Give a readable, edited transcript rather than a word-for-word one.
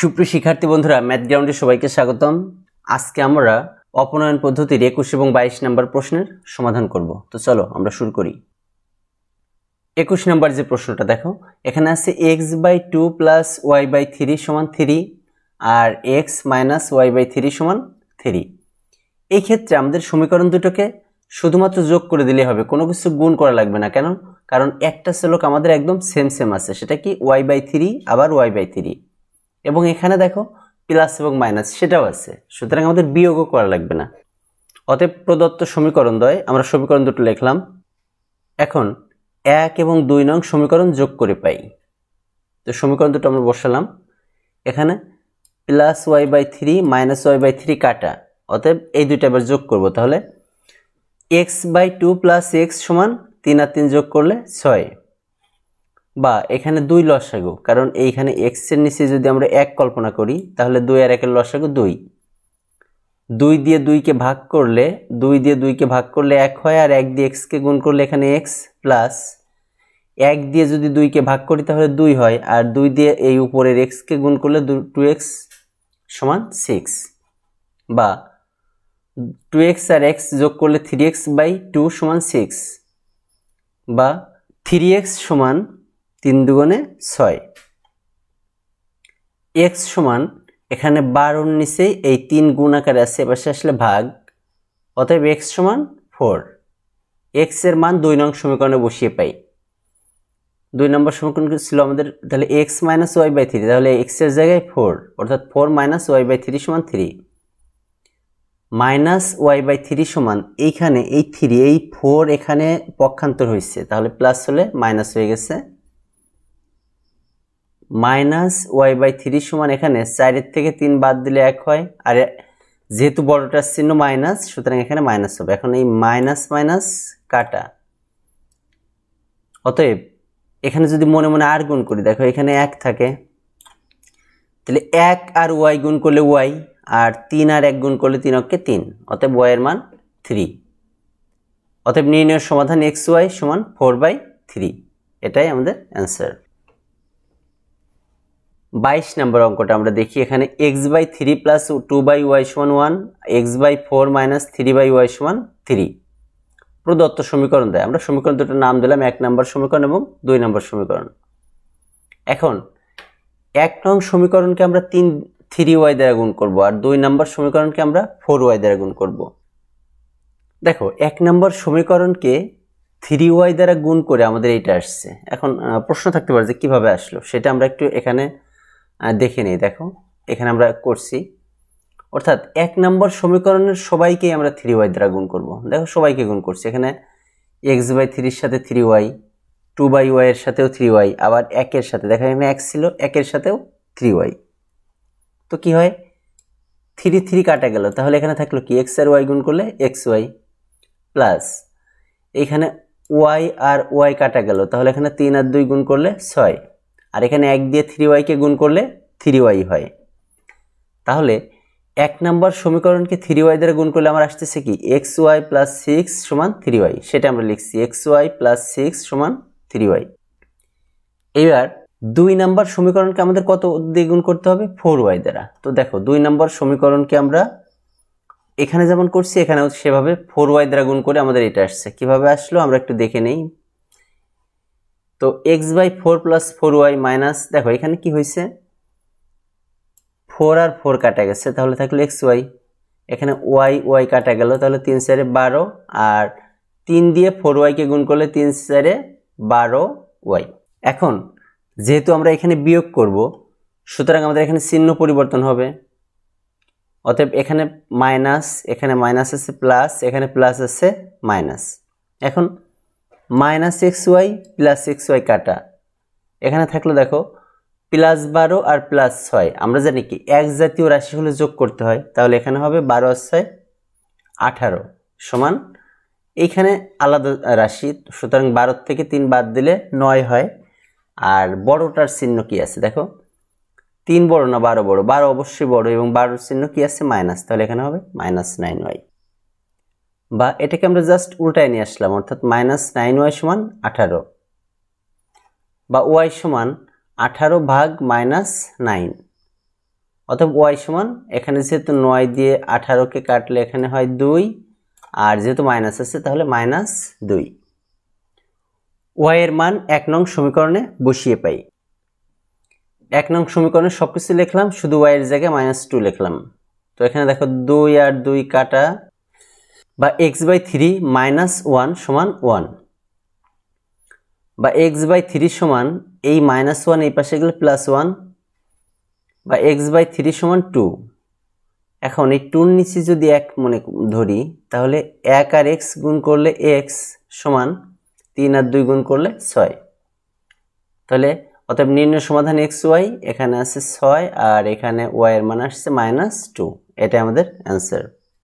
সুপ্রিয় শিক্ষার্থী বন্ধুরা, ম্যাথ গ্রাউন্ডে সবাইকে স্বাগতম। আজকে আমরা অপনয়ন পদ্ধতির 21 এবং 22 নম্বর প্রশ্নের সমাধান করব। তো চলো আমরা শুরু করি। 21 নম্বর যে প্রশ্নটা দেখো, এখানে আছে x/2 + y/3 = 3 আর x - y/3 = 3। এই ক্ষেত্রে আমাদের সমীকরণ দুটোকে শুধুমাত্র যোগ করে দিলে হবে, কোনো কিছু গুণ করা লাগবে না। কারণ একটা চলক আমাদের একদম সেম আছে, সেটা কি y/3 আবার y/3, এবং এখানে দেখো প্লাস এবং মাইনাস সেটাও আছে, সুতরাং আমাদের বিয়োগও করা লাগবে না। অতএব প্রদত্ত সমীকরণ দ্বয় আমরা সমীকরণ দুটো লিখলাম। এখন 1 এবং 2 নং সমীকরণ যোগ করে পাই। তো সমীকরণ দুটো আমরা বসালাম। এখানে +y/3 -y/3 কাটা, অতএব এই দুইটা আবার যোগ করব। তাহলে x/2 + x = 3 আর 3 যোগ করলে 6, বা এখানে 2 লসাগু, কারণ এইখানে x এর নিচে যদি আমরা 1 কল্পনা করি তাহলে 2 আর 1 এর লসাগু 2। 2 দিয়ে 2 কে ভাগ করলে 1 হয়, আর 1 দিয়ে x কে গুণ করলে এখানে x, প্লাস 1 দিয়ে যদি 2 কে ভাগ করি তাহলে 2 হয়, আর 2 দিয়ে এই উপরের x কে গুণ করলে 2x = 6, বা 2x আর x যোগ করলে 3x/2 = 6, বা 3x = 3 দুগুণে 6। x সমান এখানে 12 এর নিচে এই 3 গুণ আকারে আছে, এপাশে আসলে ভাগ, অতএব x = 4। x এর মান 2 নং সমীকরণে বসিয়ে পাই। 2 নম্বর সমীকরণ ছিল আমাদের তাহলে x - y/3, তাহলে x এর জায়গায় 4, অর্থাৎ 4 - y/3 = 3। -y/3 সমান এইখানে এই 3, এই 4 এখানে পক্ষান্তর হয়েছে, তাহলে প্লাস হলে মাইনাস হয়ে গেছে। -y/3 সমান এখানে 4 এর থেকে 3 বাদ দিলে 1 হয়, আর যেহেতু বড়টার চিহ্ন মাইনাস, সুতরাং এখানে মাইনাস হবে। এখন এই মাইনাস মাইনাস কাটা, অতএব এখানে যদি মনে মনে আর গুণ করি, দেখো এখানে 1 থাকে, তাহলে 1 আর y গুণ করলে y, আর 3 আর 1 গুণ করলে 3 অক্ষে 3, অতএব y এর মান 3। অতএব নির্ণয়ের সমাধান xy = 4/3, এটাই আমাদের অ্যান্সার। 22 নম্বর অঙ্কটা আমরা দেখি। এখানে x/3 + 2/y = 1, x/4 - 3/y = 3। প্রদত্ত সমীকরণ দেয়, আমরা সমীকরণ দুটোর নাম দিলাম 1 নম্বর সমীকরণ এবং 2 নম্বর সমীকরণ। এখন 1 নং সমীকরণকে আমরা 3y দ্বারা গুণ করব, আর 2 নম্বর সমীকরণকে আমরা 4y দ্বারা গুণ করব। দেখো 1 নম্বর সমীকরণকে 3y দ্বারা গুণ করে আমাদের এইটা আসছে। এখন প্রশ্ন থাকতে পারে যে কিভাবে আসলো, সেটা আমরা একটু এখানে দেখে নেই। দেখো এখানে আমরা করছি, অর্থাৎ 1 নম্বর সমীকরণের সবাইকে আমরা 3y দ্বারা গুণ করব। দেখো সবাইকে গুণ করছি, এখানে x/3 এর সাথে 3y, 2/y এর সাথেও 3y, আবার 1 এর সাথে, দেখো এখানে 1 ছিল, 1 এর সাথেও 3y। তো কি হয়, 3 3 কাটা গেল, তাহলে এখানে থাকলো কি x আর y গুণ করলে xy, প্লাস এখানে y আর y কাটা গেল, তাহলে এখানে 3 আর 2 গুণ করলে 6, আর এখানে 1 দিয়ে 3y কে গুণ করলে 3y হয়। তাহলে 1 নম্বর সমীকরণকে 3y দ্বারা গুণ করলে আমার আসতেছে কি xy + 6 = 3y, সেটা আমরা লিখছি xy + 6 = 3y। এবার 2 নম্বর সমীকরণকে আমাদের কত দিয়ে গুণ করতে হবে, 4y দ্বারা। তো দেখো 2 নম্বর সমীকরণকে আমরা এখানে যেমন করছি এখানেও সেভাবে 4y দ্বারা গুণ করে আমাদের এটা আসছে। কিভাবে আসলো আমরা একটু দেখে নেই। তো x/4 + 4y মাইনাস, দেখো এখানে কি হয়েছে, 4 আর 4 কাটা গেছে, তাহলে থাকলো xy, এখানে y কাটা গেল, তাহলে 3 4 এ 12, আর 3 দিয়ে 4y কে গুণ করলে 3 4 এ 12y। এখন যেহেতু আমরা এখানে বিয়োগ করব, সুতরাং আমাদের এখানে চিহ্ন পরিবর্তন হবে। অতএব এখানে মাইনাস, এখানে মাইনাস আছে, প্লাস এখানে প্লাস আছে, মাইনাস। এখন -xy + xy কাটা, এখানে থাকলো দেখো +12 আর +6। আমরা জানি কি এক জাতীয় রাশি হলে যোগ করতে হয়, তাহলে এখানে হবে 12 আর 6 18 সমান, এইখানে আলাদা রাশি, সুতরাং 12 থেকে 3 বাদ দিলে 9 হয়। আর বড়টার চিহ্ন কি আছে, দেখো 3 বড় না 12 বড়, 12 অবশ্যই বড়, এবং 12 চিহ্ন কি আছে, মাইনাস, তাহলে এখানে হবে -9y। বা এটাকে আমরা জাস্ট উল্টায় নিয়ে আসলাম, অর্থাৎ -9y = 18, বা y = 18 ভাগ -9, অতএব ওয়াই সমান এখানে যেহেতু 9 দিয়ে 18কে কাটলে এখানে হয় 2, আর যেহেতু মাইনাস আছে তাহলে -2। ওয়াই এর মান 1 নং সমীকরণে বসিয়ে পাই। 1 নং সমীকরণে সবকিছু লিখলাম, শুধু ওয়াই এর জায়গায় -2 লিখলাম। তো এখানে দেখো 2 আর 2 কাটা, বা x/3 -1 সমান 1, বা x/3 সমান এই -1 এই পাশে গেলে +1, বা x/3 সমান 2। এখন এই 2 এর নিচে যদি 1 মনে ধরি তাহলে 1 আর x গুণ করলে x সমান 3 আর 2 গুণ করলে 6। তাহলে অতএব নির্ণয় সমাধান xy, এখানে আছে 6 আর এখানে y এর মান আসছে -2। এটা আমাদের অ্যান্সার।